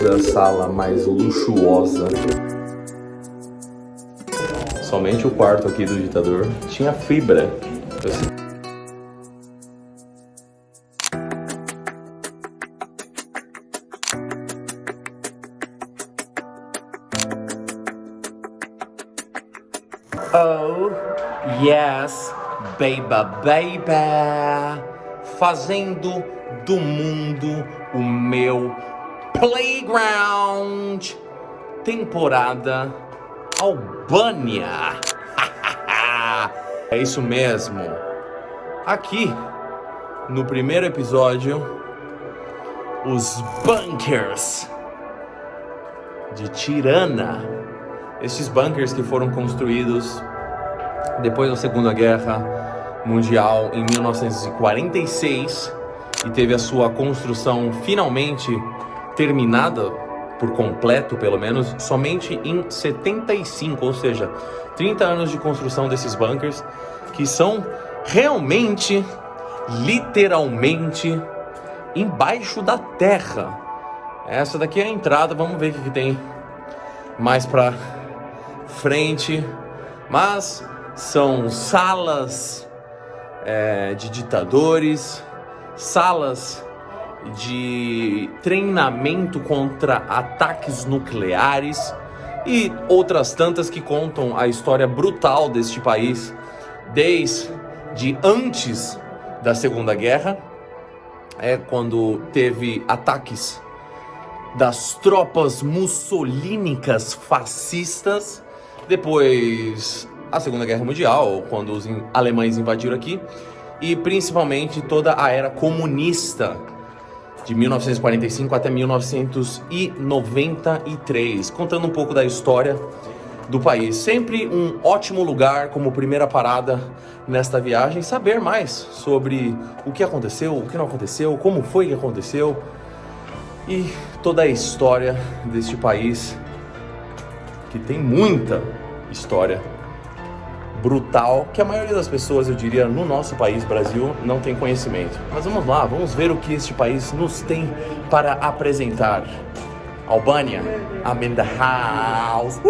da sala mais luxuosa. Somente o quarto aqui do ditador tinha fibra. Oh, yes, baby, fazendo do mundo o meu playground. Temporada Albânia. É isso mesmo. Aqui, no primeiro episódio, os bunkers de Tirana. Estes bunkers que foram construídos depois da Segunda Guerra Mundial em 1946 e teve a sua construção finalmente terminada, por completo pelo menos, somente em 75, ou seja, 30 anos de construção desses bunkers, que são realmente, literalmente, embaixo da terra. Essa daqui é a entrada, vamos ver o que tem mais pra frente, mas são salas de ditadores, salas de treinamento contra ataques nucleares e outras tantas que contam a história brutal deste país desde antes da Segunda Guerra, quando teve ataques das tropas mussolínicas fascistas, depois a Segunda Guerra Mundial, quando os alemães invadiram aqui, e principalmente toda a era comunista de 1945 até 1993, contando um pouco da história do país. Sempre um ótimo lugar como primeira parada nesta viagem, saber mais sobre o que aconteceu, o que não aconteceu, como foi que aconteceu e toda a história deste país, que tem muita história brutal, que a maioria das pessoas, eu diria, no nosso país, Brasil, não tem conhecimento. Mas vamos lá, vamos ver o que este país nos tem para apresentar. Albânia, I'm in the house.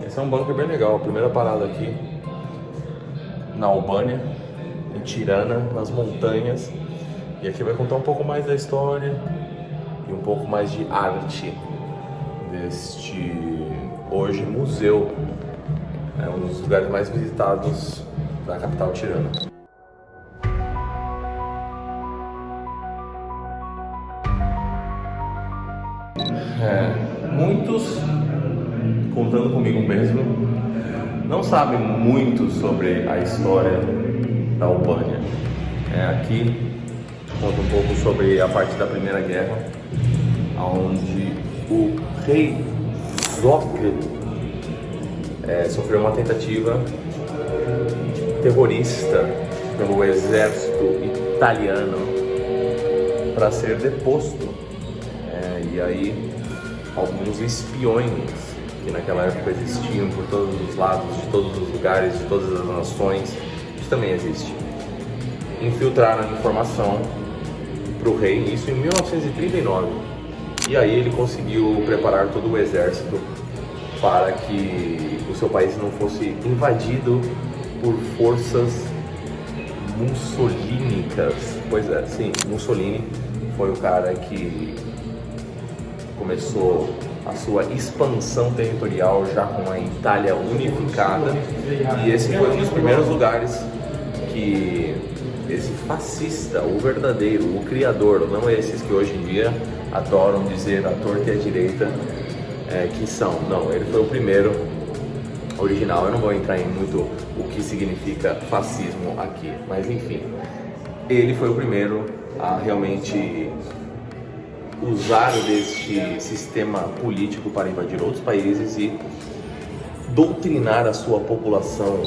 Esse é um bunker bem legal, a primeira parada aqui na Albânia, em Tirana, nas montanhas. E aqui vai contar um pouco mais da história e um pouco mais de arte deste, hoje, museu. É um dos lugares mais visitados da capital Tirana. Muitos, contando comigo mesmo, não sabem muito sobre a história da Albânia. Aqui conta um pouco sobre a parte da Primeira Guerra, onde o rei Zóclio sofreu uma tentativa terrorista pelo exército italiano para ser deposto. E aí alguns espiões que naquela época existiam por todos os lados, de todos os lugares, de todas as nações, isso também existe, infiltraram a informação para o rei, isso em 1939. E aí ele conseguiu preparar todo o exército para que o seu país não fosse invadido por forças mussolínicas. Pois é, sim, Mussolini foi o cara que começou a sua expansão territorial já com a Itália unificada, e esse foi um dos primeiros lugares que esse fascista, o verdadeiro, o criador, não esses que hoje em dia adoram dizer à torta e à direita que são, não, ele foi o primeiro original. Eu não vou entrar em muito o que significa fascismo aqui, mas enfim, ele foi o primeiro a realmente usar deste sistema político para invadir outros países e doutrinar a sua população.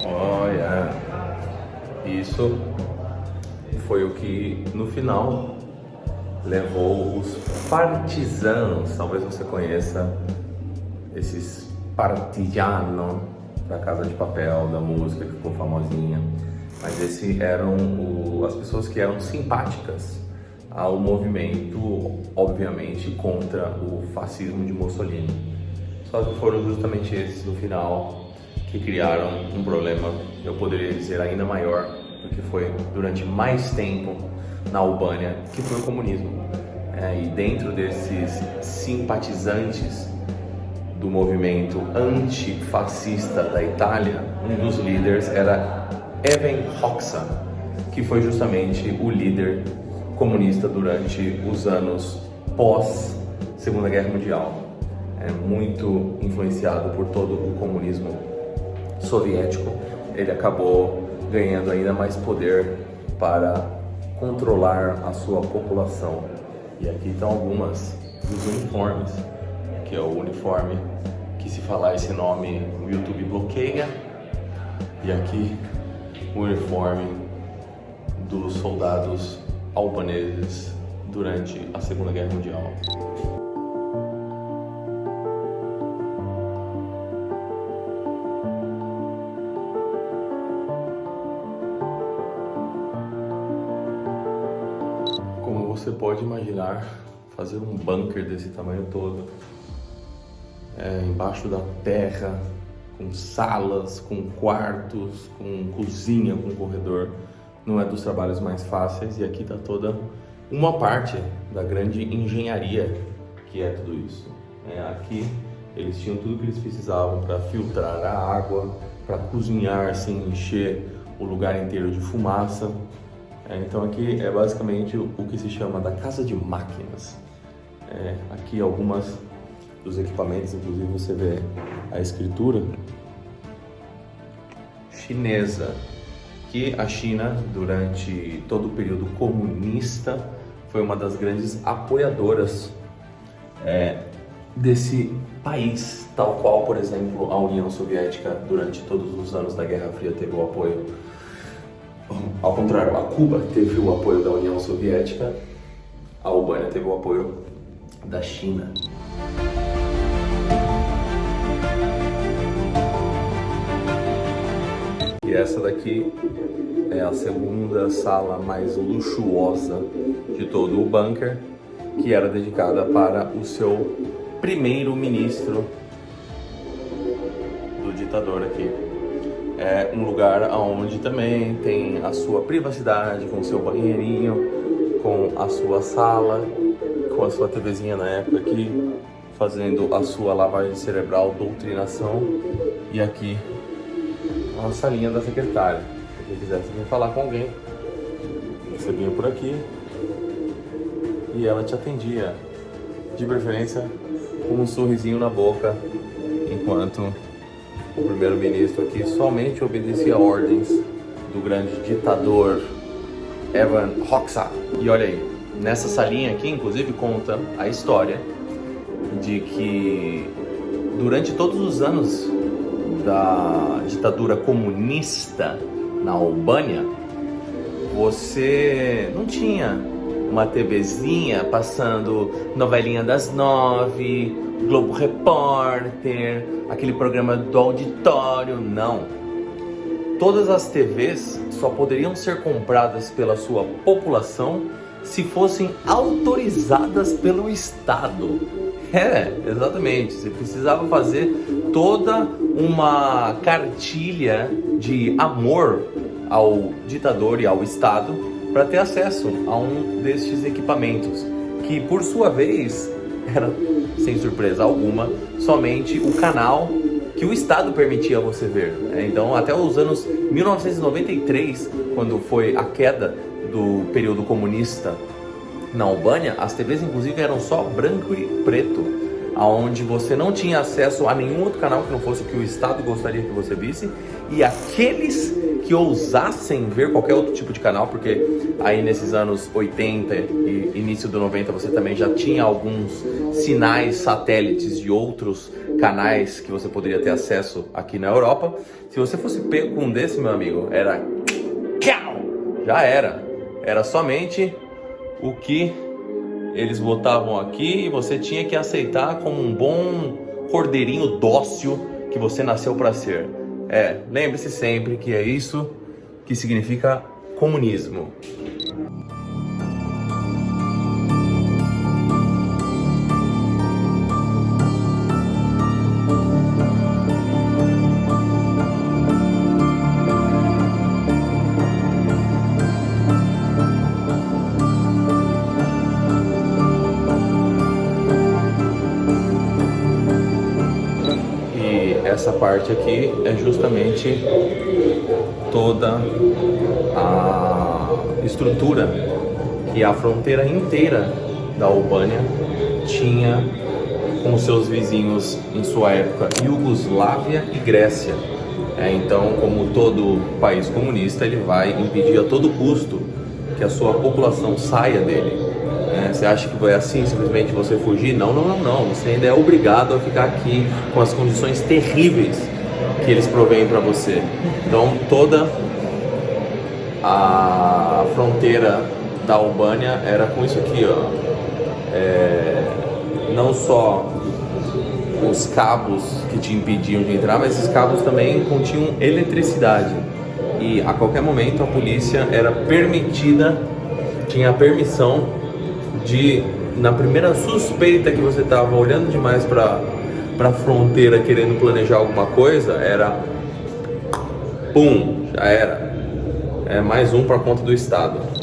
Olha, isso foi o que no final levou os partisanos, talvez você conheça esses partigianos da Casa de Papel, da música que ficou famosinha, mas esses eram as pessoas que eram simpáticas ao movimento, obviamente, contra o fascismo de Mussolini. Só que foram justamente esses no final que criaram um problema, eu poderia dizer ainda maior, porque foi durante mais tempo na Albânia, que foi o comunismo. E dentro desses simpatizantes do movimento antifascista da Itália, um dos líderes era Evan Hoxha, que foi justamente o líder comunista durante os anos pós Segunda Guerra Mundial. Muito influenciado por todo o comunismo soviético, ele acabou ganhando ainda mais poder para controlar a sua população. E aqui estão algumas dos uniformes, que é o uniforme que, se falar esse nome, o YouTube bloqueia. E aqui o uniforme dos soldados albaneses durante a Segunda Guerra Mundial. Como você pode imaginar, fazer um bunker desse tamanho todo, embaixo da terra, com salas, com quartos, com cozinha, com corredor, não é dos trabalhos mais fáceis. E aqui está toda uma parte da grande engenharia que é tudo isso. Aqui eles tinham tudo que eles precisavam para filtrar a água, para cozinhar sem encher o lugar inteiro de fumaça. Então aqui é basicamente o que se chama da casa de máquinas. Aqui algumas dos equipamentos, inclusive você vê a escritura chinesa, que a China, durante todo o período comunista, foi uma das grandes apoiadoras desse país, tal qual, por exemplo, a União Soviética, durante todos os anos da Guerra Fria, teve o apoio. Ao contrário, a Cuba teve o apoio da União Soviética, a Albânia teve o apoio da China. E essa daqui é a segunda sala mais luxuosa de todo o bunker, que era dedicada para o seu primeiro-ministro do ditador aqui. É um lugar onde também tem a sua privacidade, com o seu banheirinho, com a sua sala, com a sua TVzinha na época aqui, fazendo a sua lavagem cerebral, doutrinação. E aqui a salinha da secretária. Se você quisesse vir falar com alguém, você vinha por aqui e ela te atendia, de preferência com um sorrisinho na boca, enquanto o primeiro-ministro aqui somente obedecia ordens do grande ditador Evan Hoxha. E olha aí, nessa salinha aqui, inclusive, conta a história de que durante todos os anos da ditadura comunista na Albânia, você não tinha uma TVzinha passando novelinha das 9, Globo Repórter, aquele programa do auditório, não. Todas as TVs só poderiam ser compradas pela sua população se fossem autorizadas pelo Estado. Exatamente. Você precisava fazer toda uma cartilha de amor ao ditador e ao Estado para ter acesso a um destes equipamentos, que por sua vez era, sem surpresa alguma, somente o canal que o Estado permitia você ver. Então, até os anos 1993, quando foi a queda do período comunista na Albânia, as TVs inclusive eram só branco e preto, aonde você não tinha acesso a nenhum outro canal que não fosse o que o Estado gostaria que você visse, e aqueles que ousassem ver qualquer outro tipo de canal, porque aí nesses anos 80 e início do 90 você também já tinha alguns sinais satélites de outros canais que você poderia ter acesso aqui na Europa. Se você fosse pego com um desse, meu amigo, já era somente o que eles botavam aqui e você tinha que aceitar como um bom cordeirinho dócil que você nasceu para ser. Lembre-se sempre que é isso que significa comunismo. Essa parte aqui é justamente toda a estrutura que a fronteira inteira da Albânia tinha com seus vizinhos em sua época, Iugoslávia e Grécia. Então, como todo país comunista, ele vai impedir a todo custo que a sua população saia dele. Você acha que vai assim, simplesmente você fugir? Não. Você ainda é obrigado a ficar aqui com as condições terríveis que eles provêm para você. Então, toda a fronteira da Albânia era com isso aqui, ó. Não só os cabos que te impediam de entrar, mas esses cabos também continham eletricidade. E a qualquer momento a polícia era permitida, tinha a permissão de, na primeira suspeita que você estava olhando demais para a fronteira querendo planejar alguma coisa, era pum, já era. Mais um para conta do Estado.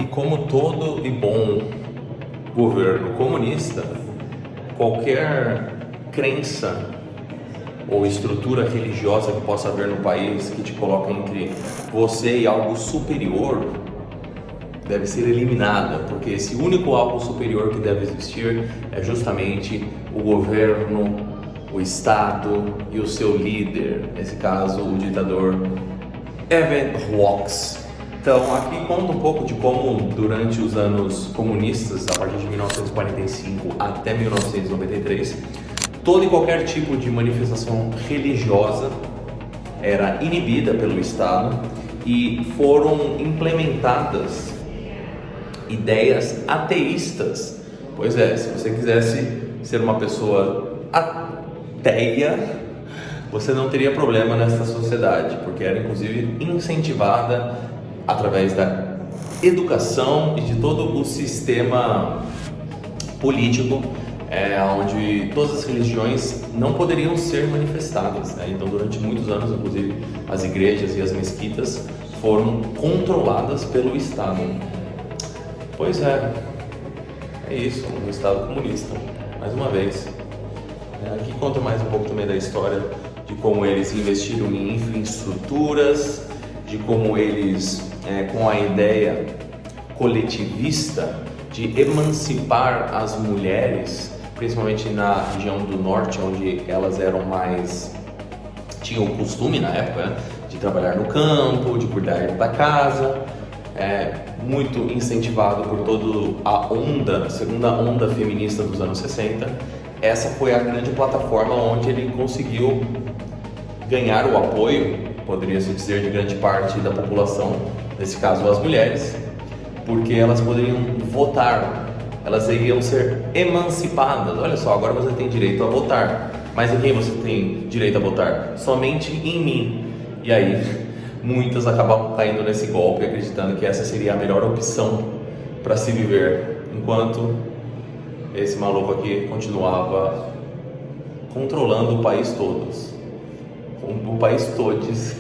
Como todo e bom governo comunista, qualquer crença ou estrutura religiosa que possa haver no país que te coloca entre você e algo superior deve ser eliminada, porque esse único algo superior que deve existir é justamente o governo, o Estado e o seu líder, nesse caso o ditador Evert Hoxha. Então, aqui conta um pouco de como, durante os anos comunistas, a partir de 1945 até 1993, todo e qualquer tipo de manifestação religiosa era inibida pelo Estado e foram implementadas ideias ateístas. Pois é, se você quisesse ser uma pessoa ateia, você não teria problema nessa sociedade, porque era inclusive incentivada através da educação e de todo o sistema político, onde todas as religiões não poderiam ser manifestadas. Então, durante muitos anos, inclusive, as igrejas e as mesquitas foram controladas pelo Estado. Pois é isso, um Estado comunista, mais uma vez. Aqui conta mais um pouco também da história de como eles investiram em infraestruturas, de como eles, com a ideia coletivista de emancipar as mulheres, principalmente na região do norte, onde elas eram mais, tinham o costume na época, de trabalhar no campo, de cuidar da casa, muito incentivado por toda a segunda onda feminista dos anos 60. Essa foi a grande plataforma onde ele conseguiu ganhar o apoio, poderia-se dizer, de grande parte da população, nesse caso as mulheres, porque elas poderiam votar, elas iriam ser emancipadas. Olha só, agora você tem direito a votar, mas em quem você tem direito a votar? Somente em mim. E aí, muitas acabavam caindo nesse golpe, acreditando que essa seria a melhor opção para se viver, enquanto esse maluco aqui continuava controlando o país todo. O país todos.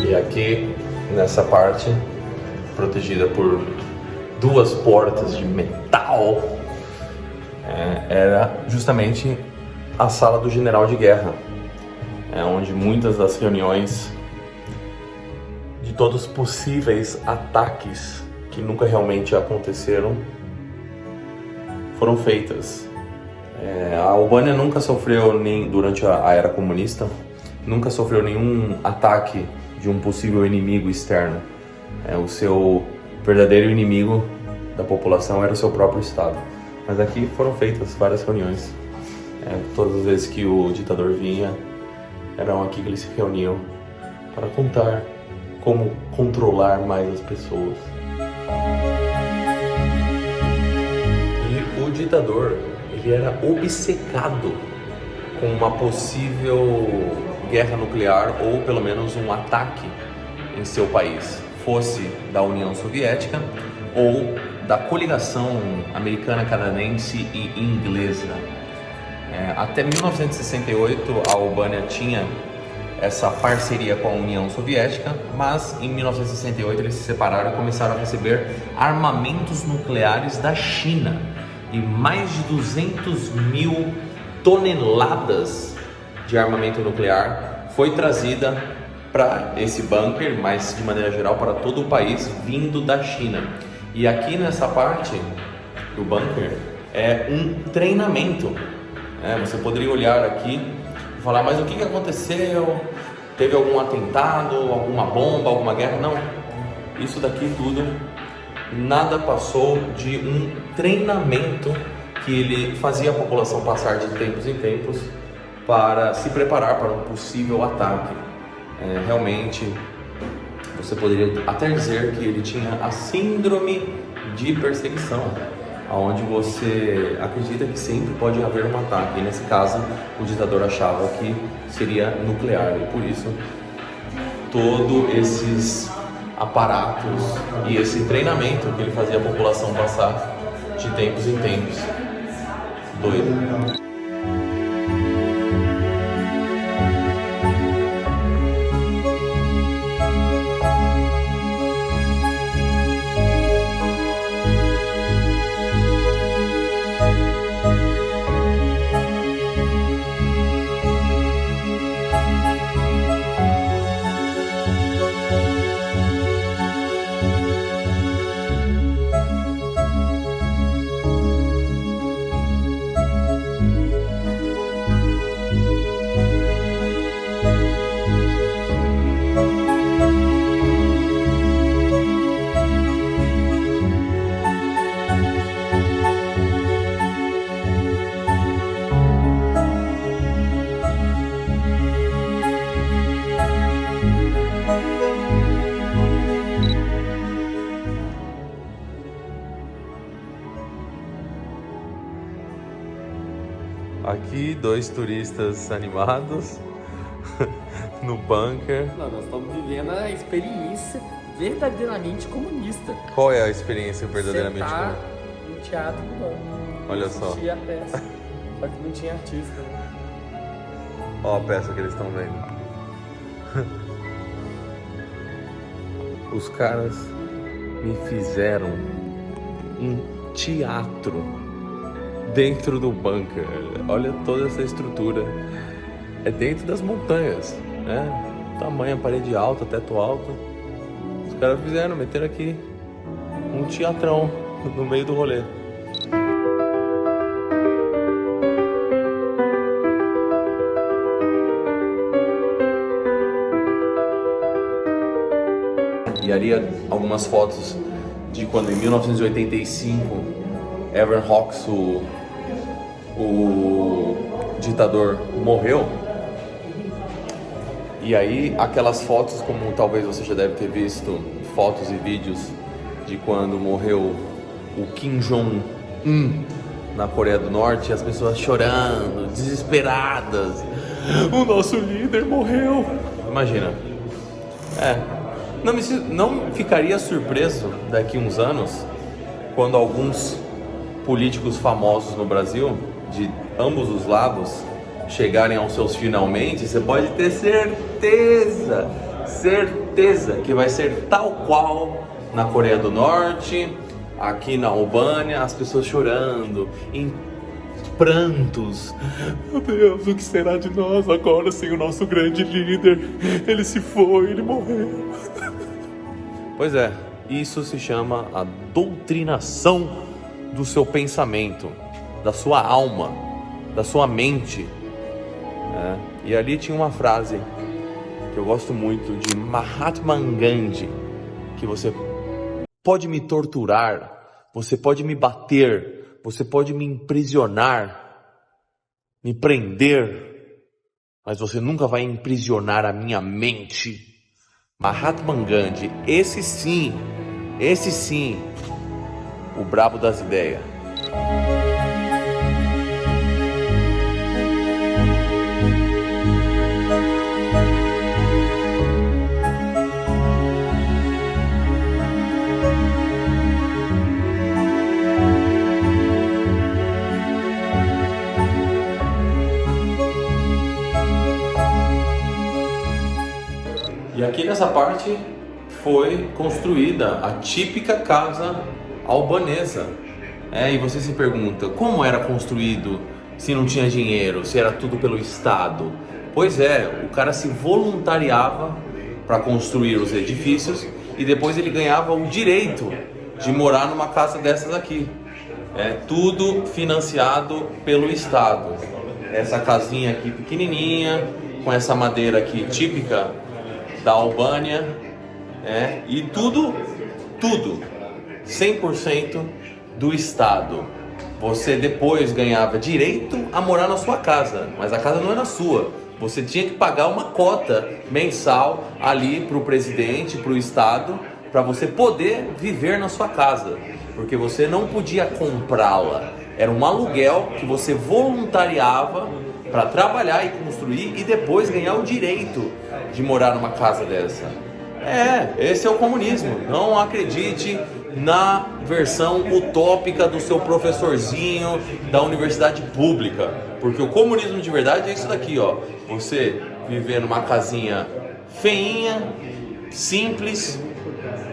E aqui, nessa parte, protegida por duas portas de metal, era justamente a sala do general de guerra, onde muitas das reuniões de todos os possíveis ataques que nunca realmente aconteceram foram feitas. A Albânia nunca sofreu, durante a era comunista, nunca sofreu nenhum ataque de um possível inimigo externo. O seu verdadeiro inimigo da população era o seu próprio Estado. Mas aqui foram feitas várias reuniões. Todas as vezes que o ditador vinha, eram aqui que eles se reuniam para contar como controlar mais as pessoas. E o ditador, ele era obcecado com uma possível guerra nuclear ou pelo menos um ataque em seu país, fosse da União Soviética ou da coligação americana, canadense e inglesa. Até 1968 a Albânia tinha essa parceria com a União Soviética, mas em 1968 eles se separaram e começaram a receber armamentos nucleares da China. E mais de 200 mil toneladas de armamento nuclear foi trazida para esse bunker, mas de maneira geral para todo o país, vindo da China. E aqui nessa parte do bunker é um treinamento. Você poderia olhar aqui e falar, mas o que aconteceu? Teve algum atentado, alguma bomba, alguma guerra? Não, isso daqui tudo nada passou de um treinamento que ele fazia a população passar de tempos em tempos para se preparar para um possível ataque. Realmente, você poderia até dizer que ele tinha a síndrome de perseguição, onde você acredita que sempre pode haver um ataque. E nesse caso, o ditador achava que seria nuclear, e por isso todos esses aparatos e esse treinamento que ele fazia a população passar de tempos em tempos. Doido. Aqui, dois turistas animados no bunker. Não, nós estamos vivendo a experiência verdadeiramente comunista. Qual é a experiência verdadeiramente Sentar comunista? no teatro do banco. Olha só. Assistir a peça. Só que não tinha artista, né? Ó a peça que eles estão vendo. Os caras me fizeram um teatro dentro do bunker. Olha toda essa estrutura. É dentro das montanhas, né? Tamanho, parede alta, teto alto. Os caras meteram aqui um teatrão no meio do rolê. E ali algumas fotos de quando em 1985 Evan Hawks, o ditador, morreu. E aí aquelas fotos, como talvez você já deve ter visto, fotos e vídeos de quando morreu o Kim Jong-un na Coreia do Norte, as pessoas chorando, desesperadas. O nosso líder morreu. Imagina. Não ficaria surpreso daqui uns anos quando alguns políticos famosos no Brasil, de ambos os lados, chegarem aos seus finalmente. Você pode ter certeza que vai ser tal qual na Coreia do Norte, aqui na Albânia, as pessoas chorando, em prantos. Meu Deus, o que será de nós agora sem o nosso grande líder? Ele se foi, ele morreu. Pois é, isso se chama a doutrinação do seu pensamento, da sua alma, da sua mente. E ali tinha uma frase que eu gosto muito de Mahatma Gandhi, que você pode me torturar, você pode me bater, você pode me aprisionar, me prender, mas você nunca vai aprisionar a minha mente. Mahatma Gandhi, esse sim, o brabo das ideias. E aqui nessa parte foi construída a típica casa albanesa. E você se pergunta, como era construído se não tinha dinheiro, se era tudo pelo Estado? Pois é, o cara se voluntariava para construir os edifícios e depois ele ganhava o direito de morar numa casa dessas aqui. Tudo financiado pelo Estado. Essa casinha aqui pequenininha, com essa madeira aqui típica da Albânia, e tudo 100% do Estado. Você depois ganhava direito a morar na sua casa, mas a casa não era sua. Você tinha que pagar uma cota mensal ali para o presidente, para o Estado, para você poder viver na sua casa, porque você não podia comprá-la. Era um aluguel que você voluntariava para trabalhar e construir e depois ganhar o direito de morar numa casa dessa. Esse é o comunismo. Não acredite na versão utópica do seu professorzinho da universidade pública, porque o comunismo de verdade é isso daqui, ó. Você viver numa casinha feinha, simples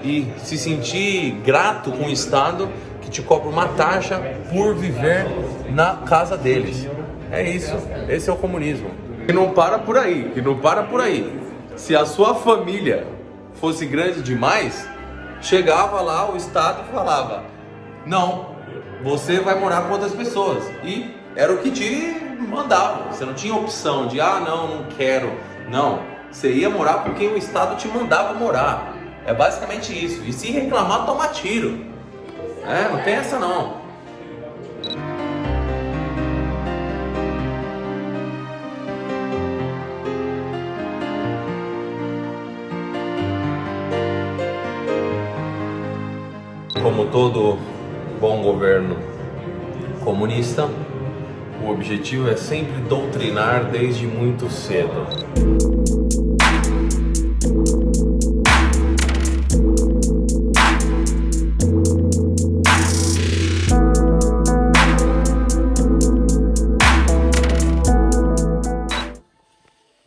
e se sentir grato com o Estado que te cobra uma taxa por viver na casa deles. É isso, esse é o comunismo. E não para por aí, Se a sua família fosse grande demais, chegava lá o Estado e falava: não, você vai morar com outras pessoas. E era o que te mandava. Você não tinha opção de, não quero. Não, você ia morar com quem o Estado te mandava morar. É basicamente isso. E se reclamar, toma tiro. Não tem essa não. Como todo bom governo comunista, o objetivo é sempre doutrinar desde muito cedo.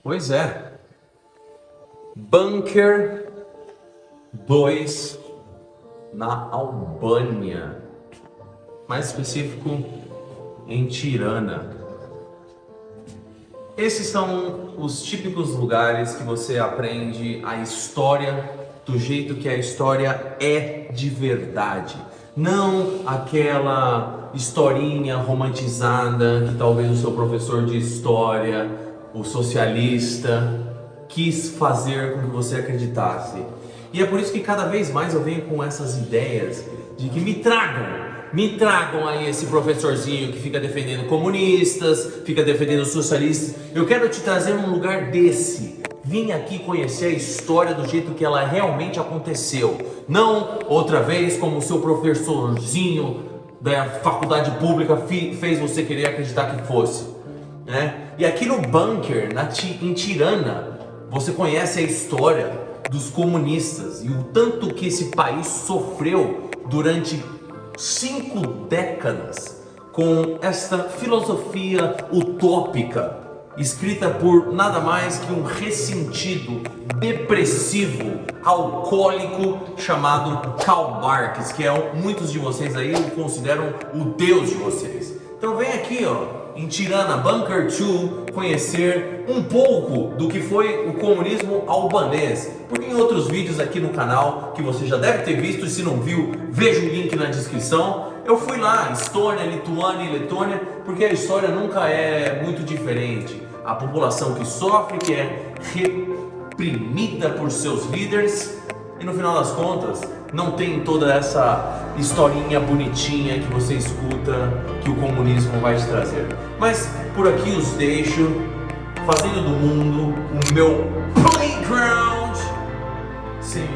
Pois é, Bunker 2 na Albânia, mais específico em Tirana. Esses são os típicos lugares que você aprende a história do jeito que a história é de verdade, não aquela historinha romantizada que talvez o seu professor de história, o socialista, quis fazer com que você acreditasse. E é por isso que cada vez mais eu venho com essas ideias de que me tragam aí esse professorzinho que fica defendendo comunistas, fica defendendo socialistas. Eu quero te trazer um lugar desse, vim aqui conhecer a história do jeito que ela realmente aconteceu. Não outra vez como o seu professorzinho da faculdade pública fez você querer acreditar que fosse, né? E aqui no bunker, em Tirana, você conhece a história dos comunistas e o tanto que esse país sofreu durante 5 décadas com esta filosofia utópica, escrita por nada mais que um ressentido, depressivo, alcoólico chamado Karl Marx, que muitos de vocês aí o consideram o deus de vocês. Então vem aqui, em Tirana, Bunker 2, conhecer um pouco do que foi o comunismo albanês. Porque em outros vídeos aqui no canal, que você já deve ter visto, e se não viu, veja o link na descrição. Eu fui lá, Estônia, Lituânia e Letônia, porque a história nunca é muito diferente. A população que sofre, que é reprimida por seus líderes, e no final das contas, não tem toda essa historinha bonitinha que você escuta que o comunismo vai te trazer. Mas por aqui os deixo, fazendo do mundo o meu playground. Sim.